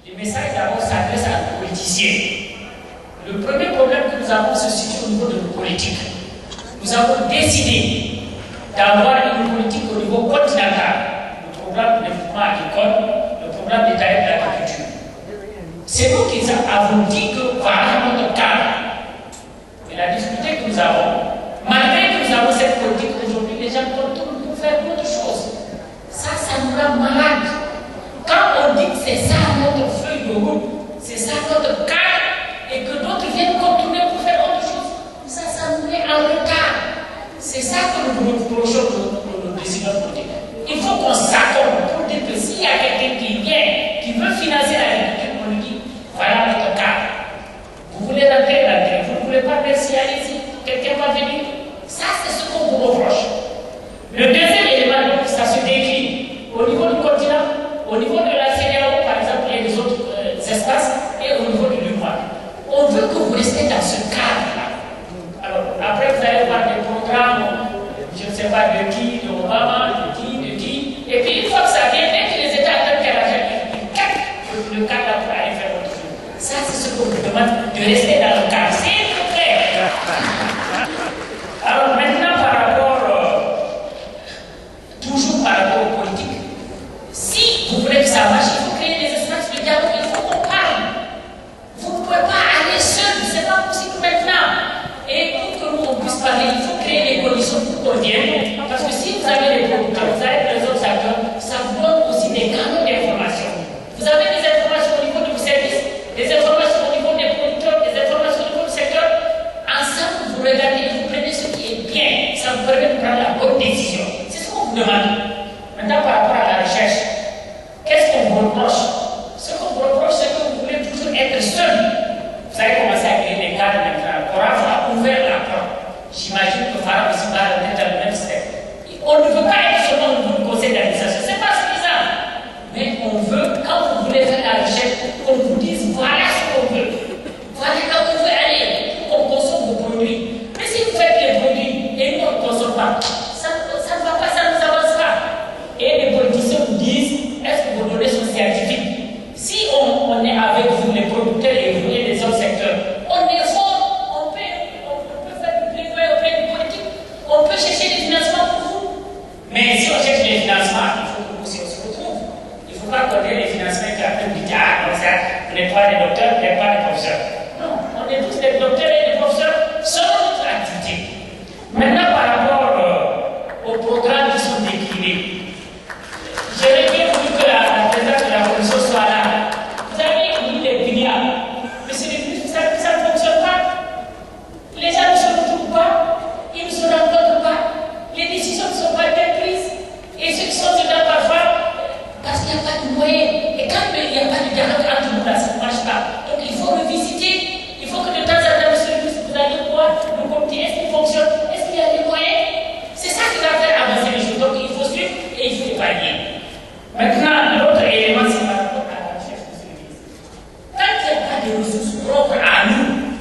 Le message d'abord s'adresse à nos politiciens. Le premier problème que nous avons se situe au niveau de nos politiques. Nous avons décidé d'avoir une politique au niveau continental, le programme de développement agricole, le programme d'État de l'agriculture. C'est nous qui avons dit que voilà notre cadre. Et la difficulté que nous avons, malgré que nous avons cette politique aujourd'hui, les gens contournent pour faire autre chose. Ça nous rend malade. Quand on dit que c'est ça notre feuille de route, c'est ça notre cadre, et que d'autres viennent contourner pour faire autre chose, ça nous met en retard. C'est ça que nous reprochons nos décideurs politiques. Il faut qu'on s'accorde pour dire que s'il y a quelqu'un qui vient, qui veut financer l'agriculture, on lui dit voilà notre cadre. Vous voulez rentrer là-dedans, vous ne voulez pas merci, allez-y, quelqu'un va venir. Ça, c'est ce qu'on vous reproche. Le deuxième élément, ça se décline au niveau du continent, au niveau de la CEDEAO, par exemple, et des autres espaces, et au niveau du LUMA. On veut que vous restiez dans ce cadre-là. Alors, après, vous allez voir des programmes, je ne sais pas de qui, de Obama, de qui, et puis une fois que ça vient, dès que les États attendent qu'à l'argent, ils captent le cadre pour aller faire autre chose. Ça, c'est ce qu'on vous demande, de rester dans le cadre. S'il vous plaît. Alors, maintenant, toujours par rapport aux politiques, si vous voulez que ça marche, il faut créer des espaces de dialogue, il faut qu'on parle. Vous ne pouvez pas aller seul, c'est pas possible maintenant. Et pour que nous on puisse parler, il faut créer les conditions pour qu'on vienne. Parce que si vous avez les producteurs, vous avez les autres acteurs, ça vous donne aussi des canaux d'information. Vous avez des informations au niveau de vos services, des informations au niveau des producteurs, des informations au niveau du secteur. Ensemble, vous regardez, vous prenez ce qui est bien. Ça vous permet de prendre la bonne décision. C'est ce qu'on vous demande. Maintenant, par rapport à la recherche, qu'est-ce qu'on vous reproche? Ce qu'on vous reproche, c'est que vous voulez toujours être seul. Vous avez commencé à créer des cadres maintenant. Cora a ouvert la porte. J'imagine que Farah aussi va être dans le même step. On ne veut pas être seulement au niveau du conseil d'administration. Ce n'est pas suffisant. Mais on veut, quand vous voulez faire la recherche, qu'on vous dise voilà ce qu'on veut. Voilà là où on veut aller. On consomme vos produits. Mais si vous faites les produits et nous on ne consomme pas, ça ne va pas, ça ne nous avance pas. Et les politiciens vous disent est-ce que vos données sont scientifiques? Si on est avec vous, les producteurs et vous et les autres secteurs, on est fort, on peut faire du plaidoyer auprès du politique, on peut chercher des financements pour vous. Mais si on cherche les financements, il faut que nous aussi on se retrouve. Il ne faut pas accorder les financements qui après vous dites ah comme ça, vous n'êtes pas des docteurs, vous n'êtes pas des professeurs. Non, on est tous des docteurs et des professeurs selon notre activité. Maintenant, par rapport aux programmes qui sont déclinés, j'aurais bien voulu que la présidente de la commission soit là. Vous avez mis les milliards, mais c'est des plus, ça ne fonctionne pas. Les gens ne se retrouvent pas, ils ne se rencontrent pas, les décisions ne sont pas bien prises. Et ceux qui sont dedans parfois, parce qu'il n'y a pas de moyens. Et quand il n'y a pas de dialogue entre nous, là, ça ne marche pas. Donc il faut revisiter. Il faut que de temps en temps, monsieur le ministre, vous allez voir le comité, est-ce qu'il fonctionne? Est-ce qu'il y a des moyens? C'est ça qui va faire avancer les choses. Donc il faut suivre et il faut épargner. Maintenant, l'autre élément, c'est par rapport à la recherche, monsieur le ministre. Quand il n'y a pas de ressources propres à nous,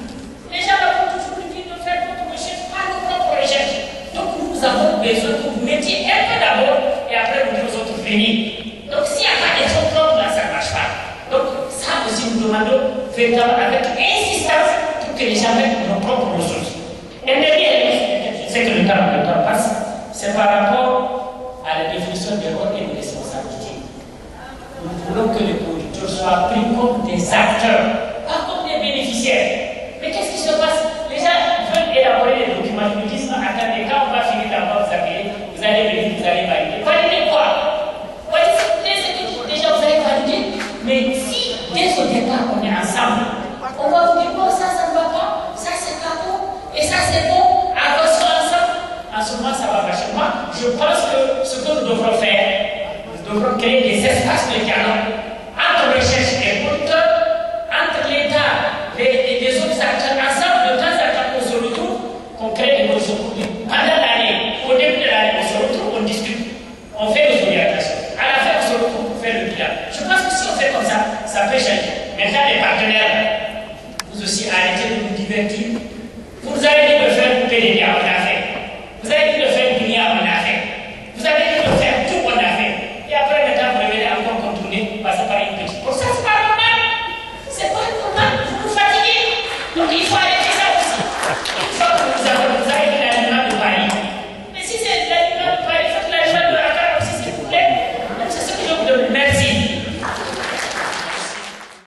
les gens vont toujours nous dire de faire notre recherche, pas nos propres recherches. Donc nous avons besoin que vous mettiez un peu d'abord et après vous dire aux autres venir. Donc s'il n'y a pas d'effort propre, là, ça ne marche pas. Donc ça aussi, nous demandons véritablement avec insistance pour que les gens mettent nos propres ressources. Et dernier élément, je sais que le temps passe, c'est par rapport à la définition des rôles et des responsabilités. Nous voulons que les producteurs soient pris comme des acteurs, pas comme des bénéficiaires. Mais qu'est-ce qui se passe? Les gens veulent élaborer des documents, ils nous disent non, attendez, quand on va finir d'abord vous appeler, vous allez venir, vous allez valider. Valider quoi? Déjà vous allez valider. Mais si dès au départ on est ensemble, on va vous dire bon, ça ne va pas, ça c'est pas bon, et ça c'est bon, avançons ensemble. En ce moment ça va marcher. Moi, je pense que ce que nous devrons faire, nous devrons créer des espaces de dialogue entre recherche et producteurs, entre l'État et les autres acteurs ensemble. De temps en temps, on se retrouve, qu'on crée des conditions pour dire pendant l'année, au début de l'année, on se retrouve, on discute, on fait des orientations. À la fin, on se retrouve pour faire le bilan. Je pense que si on fait comme ça peut changer. Maintenant, les partenaires, vous aussi, arrêtez de nous divertir. Vous allez